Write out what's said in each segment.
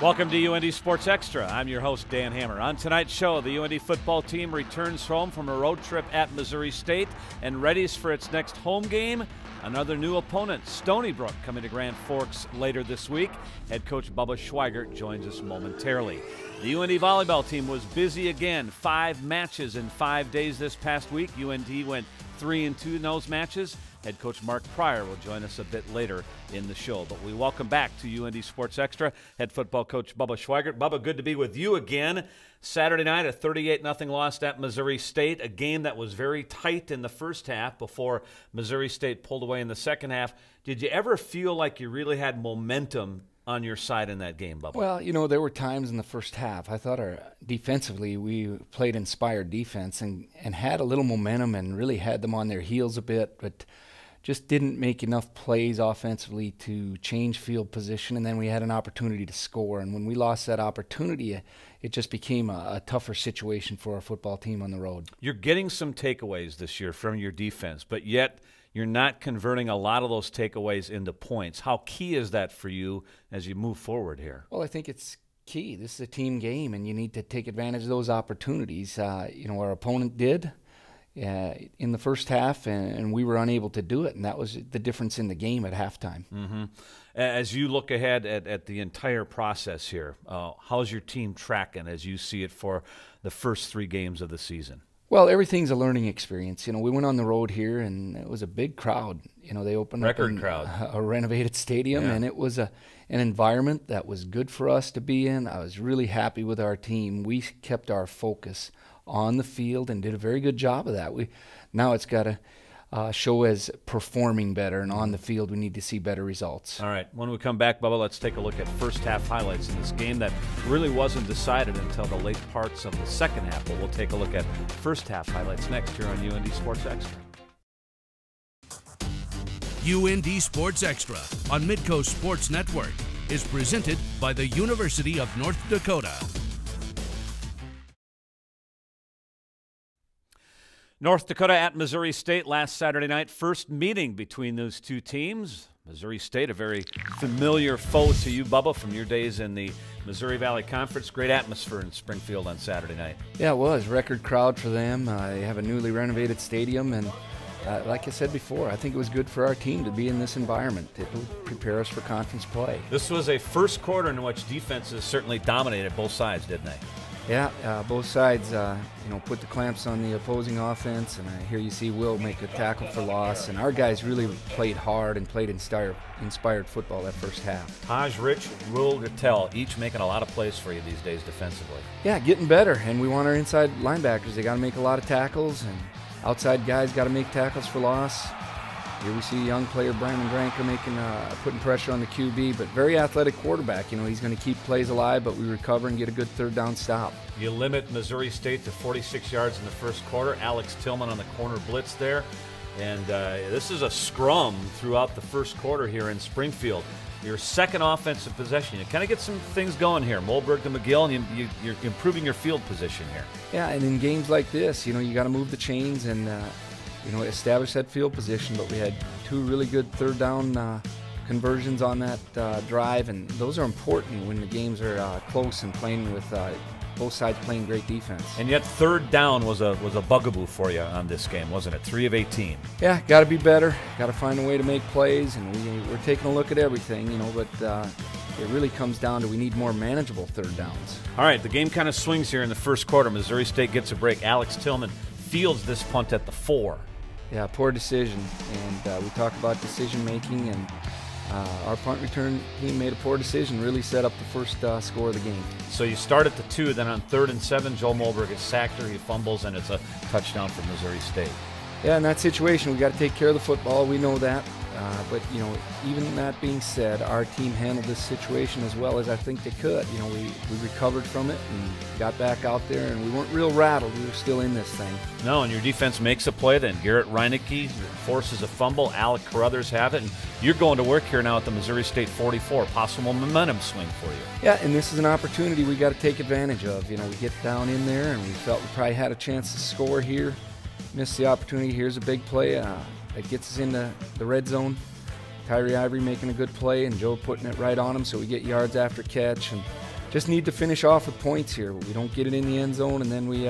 Welcome to UND Sports Extra. I'm your host, Dan Hammer. On tonight's show, the UND football team returns home from a road trip at Missouri State and readies for its next home game. Another new opponent, Stony Brook, coming to Grand Forks later this week. Head coach Bubba Schweigert joins us momentarily. The UND volleyball team was busy again. 5 matches in 5 days this past week. UND went 3-2 in those matches. Head coach Mark Pryor will join us a bit later in the show. But we welcome back to UND Sports Extra head football coach Bubba Schweigert. Bubba, good to be with you again. Saturday night, a 38-0 loss at Missouri State, a game that was very tight in the first half before Missouri State pulled away in the second half. Did you ever feel like you really had momentum on your side in that game, Bubba? Well, you know, there were times in the first half. I thought defensively we played inspired defense and had a little momentum and really had them on their heels a bit, but just didn't make enough plays offensively to change field position, and then we had an opportunity to score. And when we lost that opportunity, it just became a tougher situation for our football team on the road. You're getting some takeaways this year from your defense, but yet you're not converting a lot of those takeaways into points. How key is that for you as you move forward here? Well, I think it's key. This is a team game, and you need to take advantage of those opportunities. You know, our opponent did in the first half, and we were unable to do it, and that was the difference in the game at halftime. Mm-hmm. As you look ahead at the entire process here, how's your team tracking as you see it for the first 3 games of the season? Well, everything's a learning experience. You know, we went on the road here, and it was a big crowd. You know, they opened up a renovated stadium, and it was an environment that was good for us to be in. I was really happy with our team. We kept our focus on the field and did a very good job of that. Now it's got to show as performing better, and on the field we need to see better results. All right, when we come back, Bubba, let's take a look at first half highlights in this game that really wasn't decided until the late parts of the second half, but we'll take a look at first half highlights next here on UND Sports Extra. UND Sports Extra on Midco Sports Network is presented by the University of North Dakota. North Dakota at Missouri State last Saturday night. First meeting between those two teams. Missouri State, a very familiar foe to you, Bubba, from your days in the Missouri Valley Conference. Great atmosphere in Springfield on Saturday night. Yeah, it was. Record crowd for them. They have a newly renovated stadium, and like I said before, I think it was good for our team to be in this environment. It will prepare us for conference play. This was a first quarter in which defenses certainly dominated both sides, didn't they? Yeah, both sides, you know, put the clamps on the opposing offense, and here you see Will make a tackle for loss, and our guys really played hard and played inspired football that first half. Taj Rich, Will Gattel, each making a lot of plays for you these days defensively. Yeah, getting better, and we want our inside linebackers. They got to make a lot of tackles, and outside guys got to make tackles for loss. Here we see young player Brandon Granka putting pressure on the QB, but very athletic quarterback. You know, he's going to keep plays alive, but we recover and get a good third down stop. You limit Missouri State to 46 yards in the first quarter. Alex Tillman on the corner blitz there. And this is a scrum throughout the first quarter here in Springfield. Your second offensive possession. You kind of get some things going here. Molberg to McGill, and you're improving your field position here. Yeah, and in games like this, you know, you got to move the chains and you know, establish that field position, but we had 2 really good third down conversions on that drive, and those are important when the games are close and playing with both sides playing great defense. And yet third down was a bugaboo for you on this game, wasn't it? 3 of 18. Yeah, got to be better. Got to find a way to make plays, and we're taking a look at everything, you know, but it really comes down to we need more manageable third downs. All right, the game kind of swings here in the first quarter. Missouri State gets a break. Alex Tillman fields this punt at the 4. Yeah, poor decision, and we talk about decision-making, and our punt return team made a poor decision, really set up the first score of the game. So you start at the 2, then on 3rd and 7, Joe Molberg is sacked, or he fumbles, and it's a touchdown for Missouri State. Yeah, in that situation, we got to take care of the football. We know that. But, you know, even that being said, our team handled this situation as well as I think they could. You know, we recovered from it and got back out there, and we weren't real rattled. We were still in this thing. No, and your defense makes a play. Then Garrett Reinecke forces a fumble. Alec Carruthers have it. And you're going to work here now at the Missouri State 44. Possible momentum swing for you. Yeah, and this is an opportunity we got to take advantage of. You know, we get down in there, and we felt we probably had a chance to score here. Missed the opportunity. Here's a big play that gets us into the red zone. Tyree Ivory making a good play, and Joe putting it right on him, so we get yards after catch. And just need to finish off with points here. We don't get it in the end zone, and then we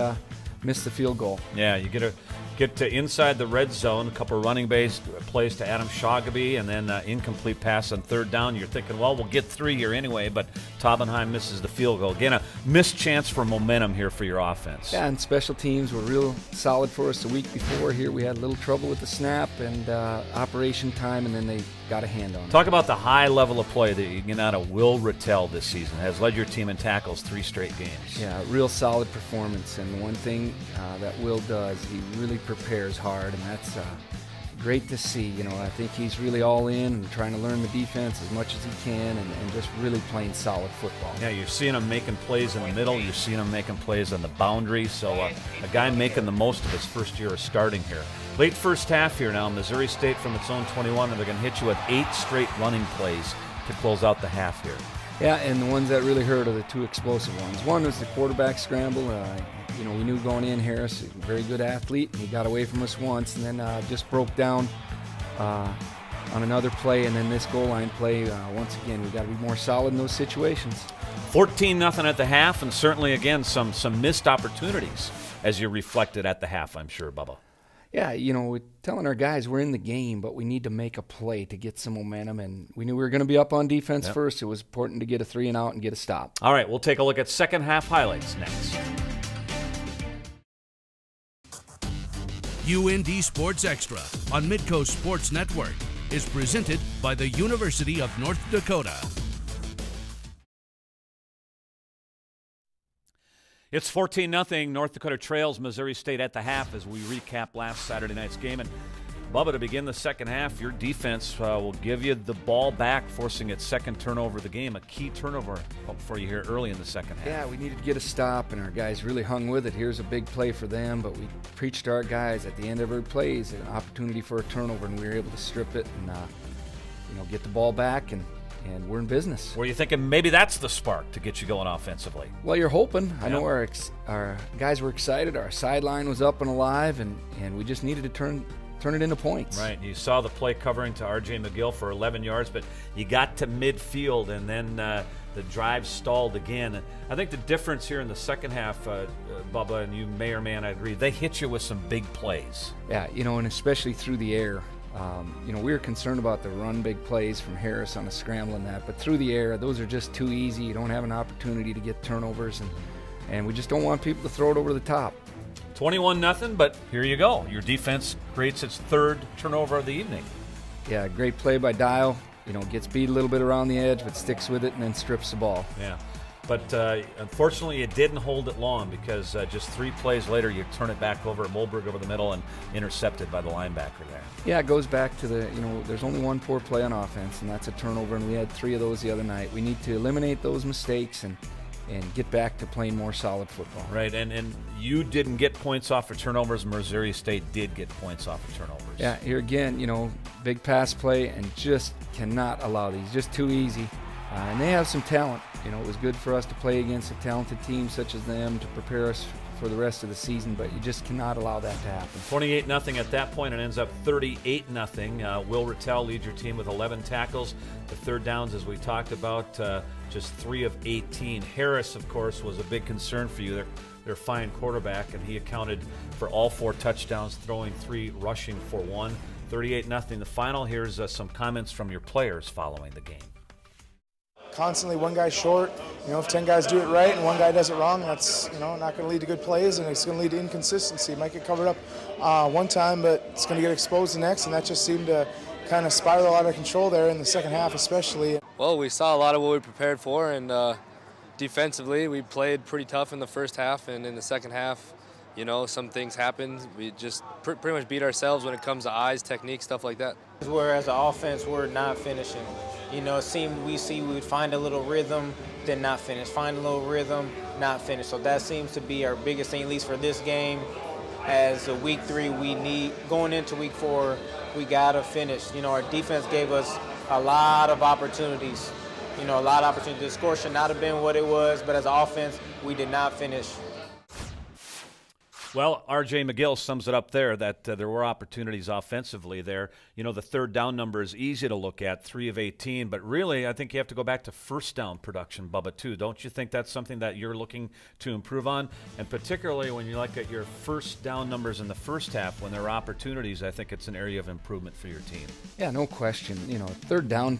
miss the field goal. Yeah, you get to inside the red zone, a couple of running-based plays to Adam Shagaby, and then incomplete pass on third down. You're thinking, well, we'll get 3 here anyway, but Taubenheim misses the field goal. Again, a missed chance for momentum here for your offense. Yeah, and special teams were real solid for us the week before. Here we had a little trouble with the snap and operation time, and then they got a hand on it. Talk about the high level of play that you get out of Will Rattel this season. Has led your team in tackles 3 straight games. Yeah, real solid performance, and one thing that Will does, he really prepares hard, and that's great to see. You know, I think he's really all in and trying to learn the defense as much as he can, and just really playing solid football. Yeah, you're seeing him making plays in the middle. You're seeing him making plays on the boundary. So a guy making the most of his first year of starting here. Late first half here now, Missouri State from its own 21, and they're going to hit you with 8 straight running plays to close out the half here. Yeah, and the ones that really hurt are the 2 explosive ones. One was the quarterback scramble. You know, we knew going in, Harris, a very good athlete, and he got away from us once, and then just broke down on another play, and then this goal line play. Once again, we got to be more solid in those situations. 14-0 at the half, and certainly again some missed opportunities as you reflected at the half, I'm sure, Bubba. Yeah, you know, we're telling our guys we're in the game, but we need to make a play to get some momentum, and we knew we were going to be up on defense first. It was important to get a 3-and-out and get a stop. All right, we'll take a look at second half highlights next. UND Sports Extra on Midco Sports Network is presented by the University of North Dakota. It's 14-0. North Dakota trails Missouri State at the half as we recap last Saturday night's game. And Bubba, to begin the second half, your defense will give you the ball back, forcing its second turnover of the game, a key turnover for you here early in the second half. Yeah, we needed to get a stop, and our guys really hung with it. Here's a big play for them, but we preached to our guys at the end of every play is an opportunity for a turnover, and we were able to strip it and you know, get the ball back, and we're in business. Were you thinking maybe that's the spark to get you going offensively? Well, you're hoping. Yep. I know our guys were excited. Our sideline was up and alive, and we just needed to turn it into points. Right. You saw the play covering to R.J. McGill for 11 yards, but you got to midfield, and then the drive stalled again. I think the difference here in the second half, Bubba, and you may or may not agree, they hit you with some big plays. Yeah, you know, and especially through the air. You know, we were concerned about the run big plays from Harris on a scramble and that, but through the air, those are just too easy. You don't have an opportunity to get turnovers, and we just don't want people to throw it over the top. 21-0, but here you go. Your defense creates its third turnover of the evening. Yeah, great play by Dial. You know, gets beat a little bit around the edge, but sticks with it and then strips the ball. Yeah. But unfortunately, it didn't hold it long because just 3 plays later, you turn it back over at Moberg over the middle and intercepted by the linebacker there. Yeah, it goes back to the, you know, there's only one poor play on offense, and that's a turnover, and we had 3 of those the other night. We need to eliminate those mistakes and get back to playing more solid football. Right, and you didn't get points off of turnovers. Missouri State did get points off of turnovers. Yeah, here again, you know, big pass play and just cannot allow these. Just too easy. And they have some talent. You know, it was good for us to play against a talented team such as them to prepare us for the rest of the season, but you just cannot allow that to happen. 28-0 at that point. It ends up 38-0. Will Rattel leads your team with 11 tackles. The third downs, as we talked about, just 3 of 18. Harris, of course, was a big concern for you. Their fine quarterback, and he accounted for all 4 touchdowns, throwing 3, rushing for 1. 38-0 the final. Here's some comments from your players following the game. Constantly one guy short. You know, if 10 guys do it right and one guy does it wrong, that's, you know, not going to lead to good plays, and it's going to lead to inconsistency. It might get covered up one time, but it's going to get exposed the next, and that just seemed to kind of spiral out of control there in the second half especially. Well, we saw a lot of what we prepared for, and defensively we played pretty tough in the first half, and in the second half, you know, some things happened. We just pretty much beat ourselves when it comes to eyes, technique, stuff like that. Whereas the offense, we're not finishing. You know, it seemed we would find a little rhythm, then not finish. Find a little rhythm, not finish. So that seems to be our biggest thing, at least for this game. As a week 3, we need, going into week 4, we got to finish. You know, our defense gave us a lot of opportunities. You know, a lot of opportunities. The score should not have been what it was, but as an offense, we did not finish. Well, R.J. McGill sums it up there that there were opportunities offensively there. You know, the third down number is easy to look at, 3 of 18, but really I think you have to go back to first down production, Bubba, too. Don't you think that's something that you're looking to improve on? And particularly when you look at your first down numbers in the first half, when there are opportunities, I think it's an area of improvement for your team. Yeah, no question. You know, third down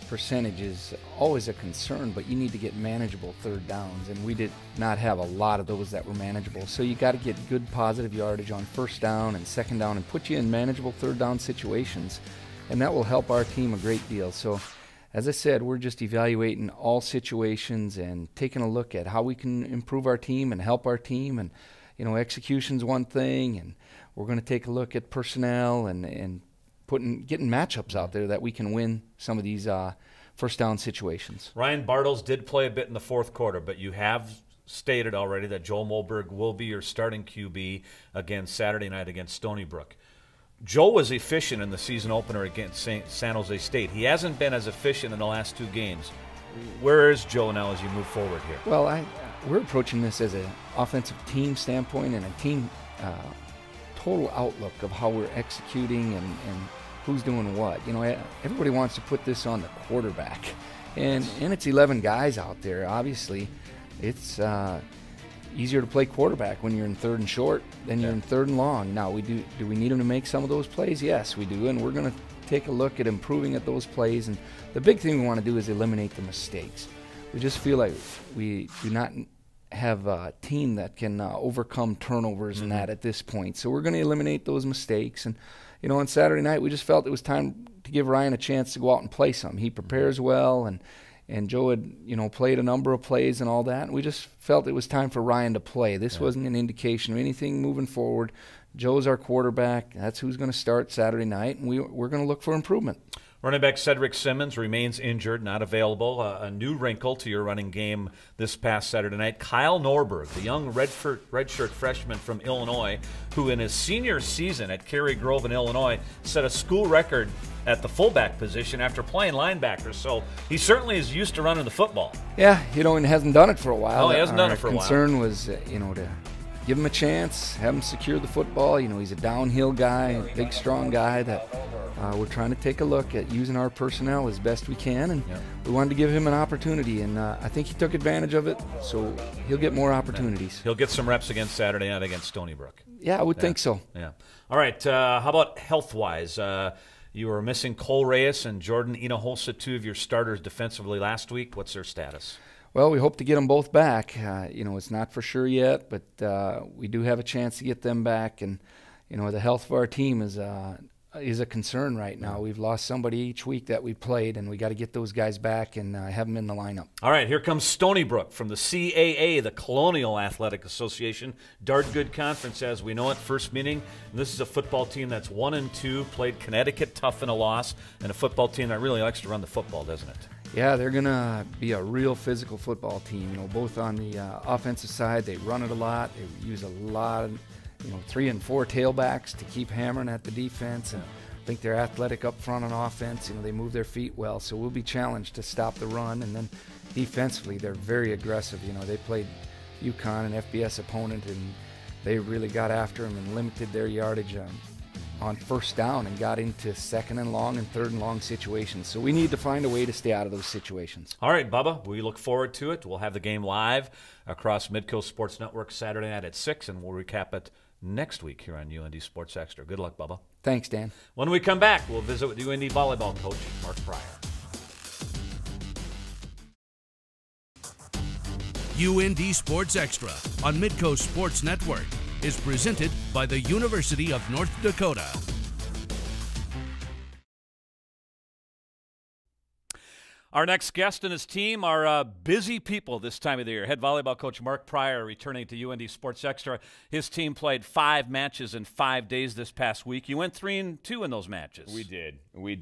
percentage is always a concern, but you need to get manageable third downs, and we did not have a lot of those that were manageable. So you got to get good positive yardage on first down and second down and put you in manageable third down situations, and that will help our team a great deal. So as I said, we're just evaluating all situations and taking a look at how we can improve our team and help our team. And you know, execution's one thing, and we're going to take a look at personnel and getting matchups out there that we can win some of these first down situations. Ryan Bartles did play a bit in the fourth quarter, but you have stated already that Joe Molberg will be your starting QB again Saturday night against Stony Brook. Joe was efficient in the season opener against San Jose State. He hasn't been as efficient in the last 2 games. Where is Joe now as you move forward here? Well, we're approaching this as an offensive team standpoint and a team total outlook of how we're executing and who's doing what. You know, everybody wants to put this on the quarterback, and it's 11 guys out there. Obviously, it's easier to play quarterback when you're in third and short than you're in third and long. Now, do we need him to make some of those plays? Yes, we do, and we're going to take a look at improving at those plays. And the big thing we want to do is eliminate the mistakes. We just feel like we do not have a team that can overcome turnovers and that at this point. So we're going to eliminate those mistakes. And you know, on Saturday night, we just felt it was time to give Ryan a chance to go out and play some. He prepares well, and Joe had, you know, played a number of plays and all that, and we just felt it was time for Ryan to play. This wasn't an indication of anything moving forward. Joe's our quarterback. That's who's going to start Saturday night, and we're going to look for improvement. Running back Cedric Simmons remains injured, not available. A new wrinkle to your running game this past Saturday night. Kyle Norberg, the young redshirt freshman from Illinois, who in his senior season at Cary Grove in Illinois set a school record at the fullback position after playing linebacker. So he certainly is used to running the football. Yeah, you know, and hasn't done it for a while. No, he hasn't done it for a while. Our concern was, you know, to give him a chance, have him secure the football. You know, he's a downhill guy, a big, strong guy that we're trying to take a look at using our personnel as best we can, and we wanted to give him an opportunity, and I think he took advantage of it, so he'll get more opportunities. He'll get some reps against Saturday night against Stony Brook. Yeah, I would think so. Yeah. All right, how about health-wise? You were missing Cole Reyes and Jordan Hinojosa, 2 of your starters defensively last week. What's their status? Well, we hope to get them both back. You know, it's not for sure yet, but we do have a chance to get them back, and you know, the health of our team is a concern right now. We've lost somebody each week that we played, and we got to get those guys back and have them in the lineup. All right, here comes Stony Brook from the CAA, the Colonial Athletic Association. Dart Good Conference as we know it, first meeting. And this is a football team that's 1-2, played Connecticut tough in a loss, and a football team that really likes to run the football, doesn't it? Yeah, they're going to be a real physical football team. You know, both on the offensive side, they run it a lot. They use a lot of 3 and 4 tailbacks to keep hammering at the defense, and I think they're athletic up front on offense. You know, they move their feet well, so we'll be challenged to stop the run. And then defensively, they're very aggressive. You know, they played UConn, an FBS opponent, and they really got after them and limited their yardage on first down and got into second and long and third and long situations. So we need to find a way to stay out of those situations. All right, Bubba, we look forward to it. We'll have the game live across Midco Sports Network Saturday night at 6, and we'll recap it next week here on UND Sports Extra. Good luck, Bubba. Thanks, Dan. When we come back, we'll visit with UND volleyball coach Mark Pryor. UND Sports Extra on Midco Sports Network is presented by the University of North Dakota. Our next guest and his team are busy people this time of the year. Head volleyball coach Mark Pryor returning to UND Sports Extra. His team played 5 matches in 5 days this past week. You went 3-2 in those matches. We did. We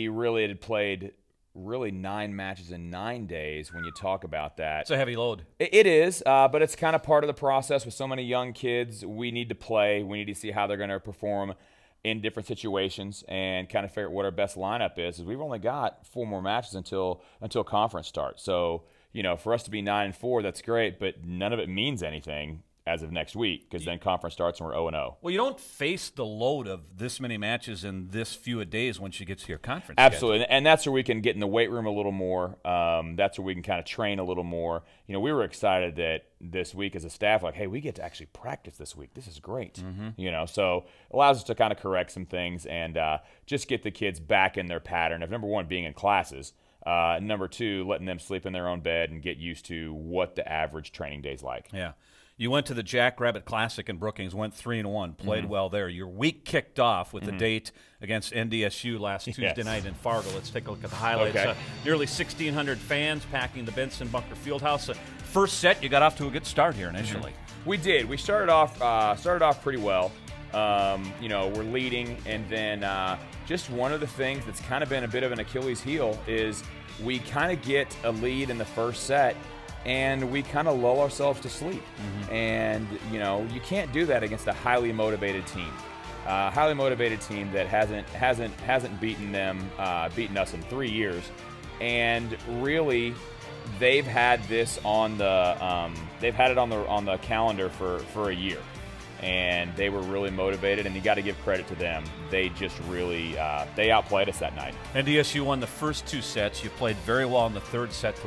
really had played 9 matches in 9 days when you talk about that. It's a heavy load. It is, but it's kind of part of the process with so many young kids. We need to play. We need to see how they're going to perform in different situations and kind of figure out what our best lineup is. We've only got 4 more matches until conference starts. So, for us to be 9-4, that's great, but none of it means anything as of next week, because then conference starts and we're 0-0. Well, you don't face the load of this many matches in this few a days once you get to your conference. Absolutely, schedule. And that's where we can get in the weight room a little more. That's where we can kind of train a little more. We were excited that this week as a staff, like, hey, we get to actually practice this week. This is great. So it allows us to kind of correct some things and just get the kids back in their pattern of, number one, being in classes. Number two, letting them sleep in their own bed and get used to what the average training day's like. Yeah. You went to the Jackrabbit Classic in Brookings, went 3-1, played well there. Your week kicked off with the date against NDSU last Tuesday night in Fargo. Let's take a look at the highlights. Okay. Nearly 1,600 fans packing the Benson Bunker Fieldhouse. First set, you got off to a good start here initially. We did. We started off pretty well. We're leading, and then just one of the things that's kind of been a bit of an Achilles heel is we kind of get a lead in the first set, and we kind of lull ourselves to sleep. And you can't do that against a highly motivated team. Highly motivated team that hasn't beaten us in 3 years, and really they've had this on the on the calendar for a year. And they were really motivated, and you got to give credit to them. They just really they outplayed us that night. NDSU won the first 2 sets. You played very well in the third set to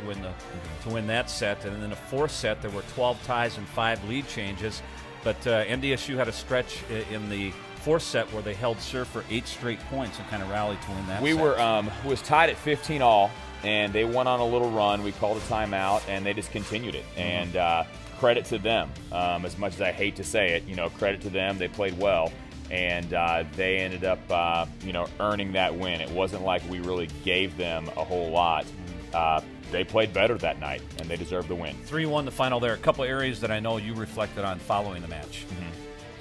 win that set, and in the fourth set there were 12 ties and 5 lead changes. But NDSU had a stretch in the fourth set where they held serve for 8 straight points and kind of rallied to win that. We was tied at 15 all, and they went on a little run. We called a timeout, and they just continued it. And credit to them. As much as I hate to say it, credit to them. They played well, and they ended up, earning that win. It wasn't like we really gave them a whole lot. They played better that night, and they deserved the win. 3-1 the final there. A couple areas that I know you reflected on following the match.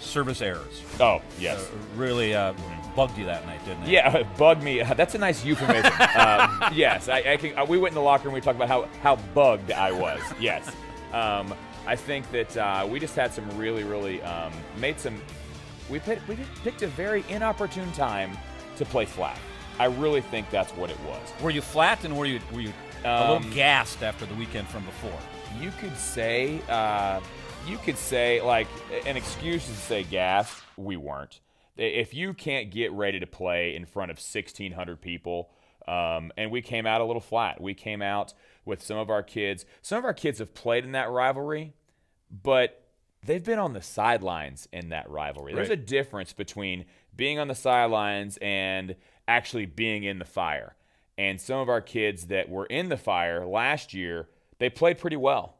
Service errors. Oh, yes. Really bugged you that night, didn't it? Yeah, it bugged me. That's a nice euphemism. Yes, we went in the locker room and we talked about how bugged I was. Yes. I think that we just had some really we picked a very inopportune time to play flat. I really think that's what it was. Were you flat, and were you a little gassed after the weekend from before? You could say like an excuse is to say gassed. We weren't. If you can't get ready to play in front of 1,600 people, and we came out a little flat. We came out with some of our kids. Some of our kids have played in that rivalry, but they've been on the sidelines in that rivalry. Right. There's a difference between being on the sidelines and actually being in the fire. And some of our kids that were in the fire last year, they played pretty well.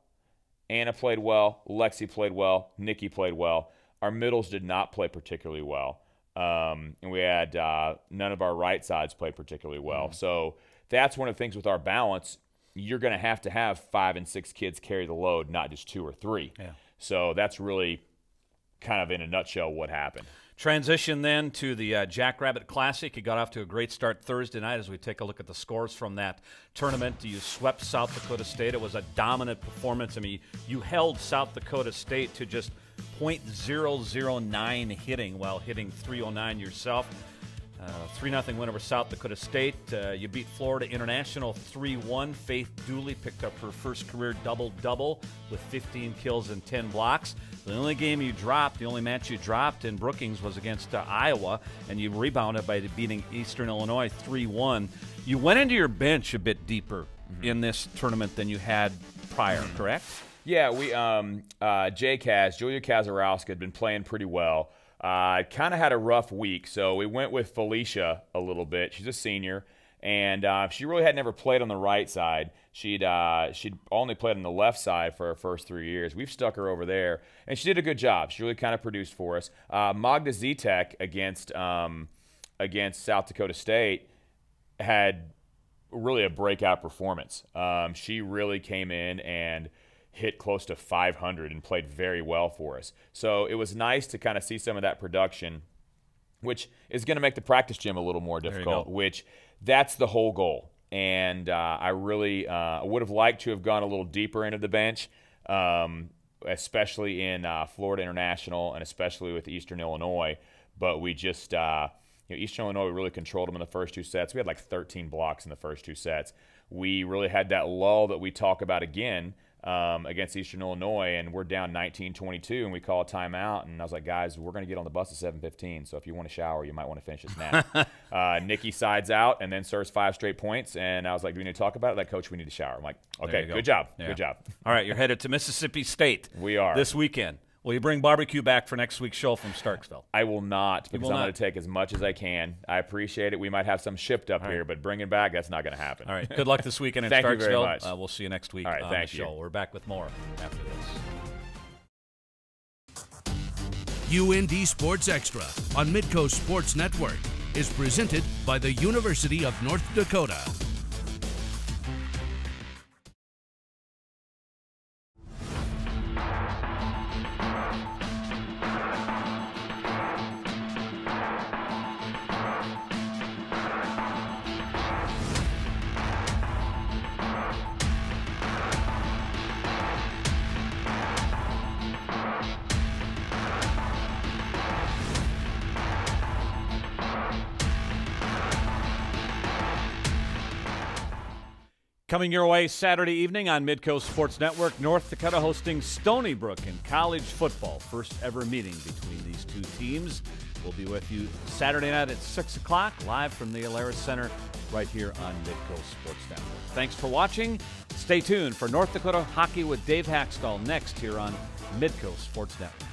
Anna played well. Lexi played well. Nikki played well. Our middles did not play particularly well. And we had none of our right sides played particularly well. So that's one of the things with our balance. You're going to have 5 and 6 kids carry the load, not just 2 or 3. Yeah. So that's really kind of in a nutshell what happened. Transition then to the Jackrabbit Classic. You got off to a great start Thursday night as we take a look at the scores from that tournament. You swept South Dakota State. It was a dominant performance. I mean, you held South Dakota State to just .009 hitting while hitting .309 yourself. 3-0 win over South Dakota State. You beat Florida International 3-1. Faith Dooley picked up her first career double-double with 15 kills and 10 blocks. The only game you dropped, the only match you dropped in Brookings was against Iowa, and you rebounded by beating Eastern Illinois 3-1. You went into your bench a bit deeper in this tournament than you had prior, correct? Yeah, we Julia Kazarowska had been playing pretty well. Kind of had a rough week, so we went with Felicia a little bit. She's a senior, and she really had never played on the right side. She'd only played on the left side for her first 3 years. We've stuck her over there, and she did a good job. She really kind of produced for us. Magda Zitek against South Dakota State had really a breakout performance. She really came in and hit close to 500 and played very well for us. So it was nice to kind of see some of that production, which is going to make the practice gym a little more difficult, which that's the whole goal. And I really would have liked to have gone a little deeper into the bench, especially in Florida International and especially with Eastern Illinois. But we just, Eastern Illinois, we really controlled them in the first 2 sets. We had like 13 blocks in the first 2 sets. we really had that lull that we talk about again against Eastern Illinois, and we're down 19-22, and we call a timeout, and I was like, guys, we're going to get on the bus at 7:15, so if you want to shower, you might want to finish this nap. Nikki sides out and then serves 5 straight points, and I was like, do we need to talk about it? Like, Coach, we need to shower. I'm like, okay, good job, good job. All right, you're headed to Mississippi State. We are. This weekend. Will you bring barbecue back for next week's show from Starksville? I will not, because I'm going to take as much as I can. I appreciate it. We might have some shipped up here, but bring it back, that's not going to happen. All right. Good luck this weekend in Thank Starksville. you very much. We'll see you next week on the show. We're back with more after this. UND Sports Extra on Midco Sports Network is presented by the University of North Dakota. Coming your way Saturday evening on Midco Sports Network, North Dakota hosting Stony Brook in college football. First ever meeting between these two teams. We'll be with you Saturday night at 6 o'clock, live from the Alaris Center right here on Midco Sports Network. Thanks for watching. Stay tuned for North Dakota Hockey with Dave Haxtell next here on Midco Sports Network.